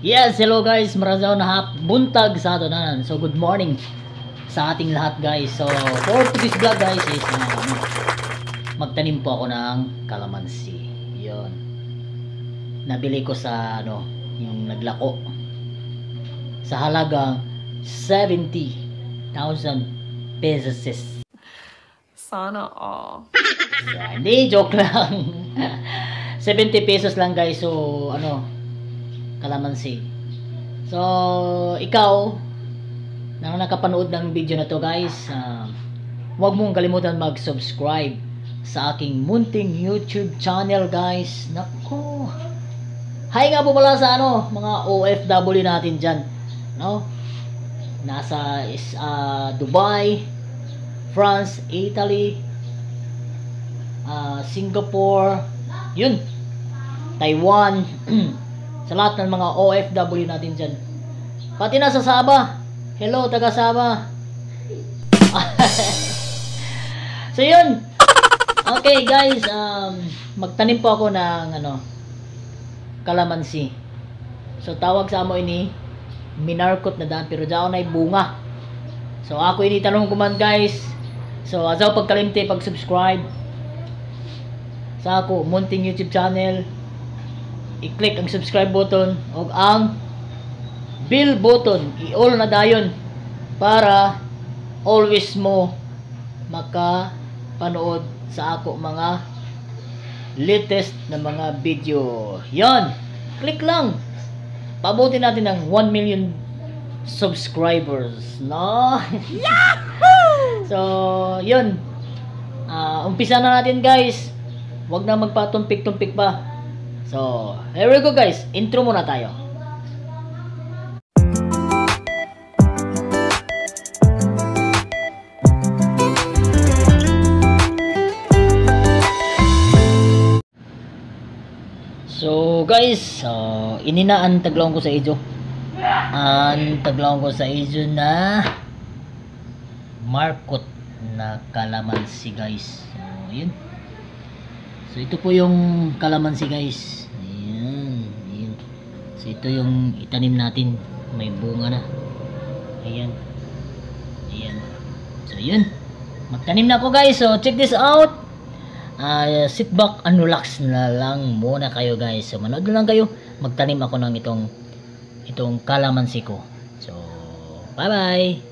Yes, hello guys, marasaw na buntag sa ato nanan. So good morning sa ating lahat guys. So for today's vlog guys is magtanim po ako ng kalamansi. Yon. Nabili ko sa yung naglako sa halagang 70,000 pesos. Sana all. So, hindi, joke lang. 70 pesos lang guys. So kalamansi. So ikaw na nakapanood ng video na to guys, huwag mong kalimutan mag-subscribe sa aking munting YouTube channel guys. Nako, hi nga po pala sa mga OFW natin dyan, nasa Dubai, France, Italy, Singapore, yun, Taiwan. Sa lahat ng mga OFW natin dyan, pati nasa Sabah. Hello taga Sabah. So yun, okay guys, magtanim po ako ng kalamansi. So tawag sa amo ini minarkot na daan, pero daw na bunga. So ako ini tanong kuman guys. So asaw pagkalimti pag-subscribe sa ako munting YouTube channel, i-click ang subscribe button o ang bell button, i-all na dayon para always mo makapanood sa ako mga latest na mga video. Yan, click lang, pabutin natin ng 1 million subscribers, no? Yahoo! So yun, umpisa na natin guys, wag na magpatumpik-tumpik pa. So here we go guys, intro muna tayo. So guys, ininaan taglawon ko sa ijo. Ang taglawon ko sa ijo na markot na kalamansi guys. So yun. So ito po yung kalamansi guys. Ayan, ayan. So ito yung itanim natin. May bunga na. Ayan. Ayan. So yun. Magtanim na ako guys. So check this out. Sit back and relax na lang muna kayo guys. So manood lang kayo. Magtanim ako ng itong kalamansi ko. So bye bye.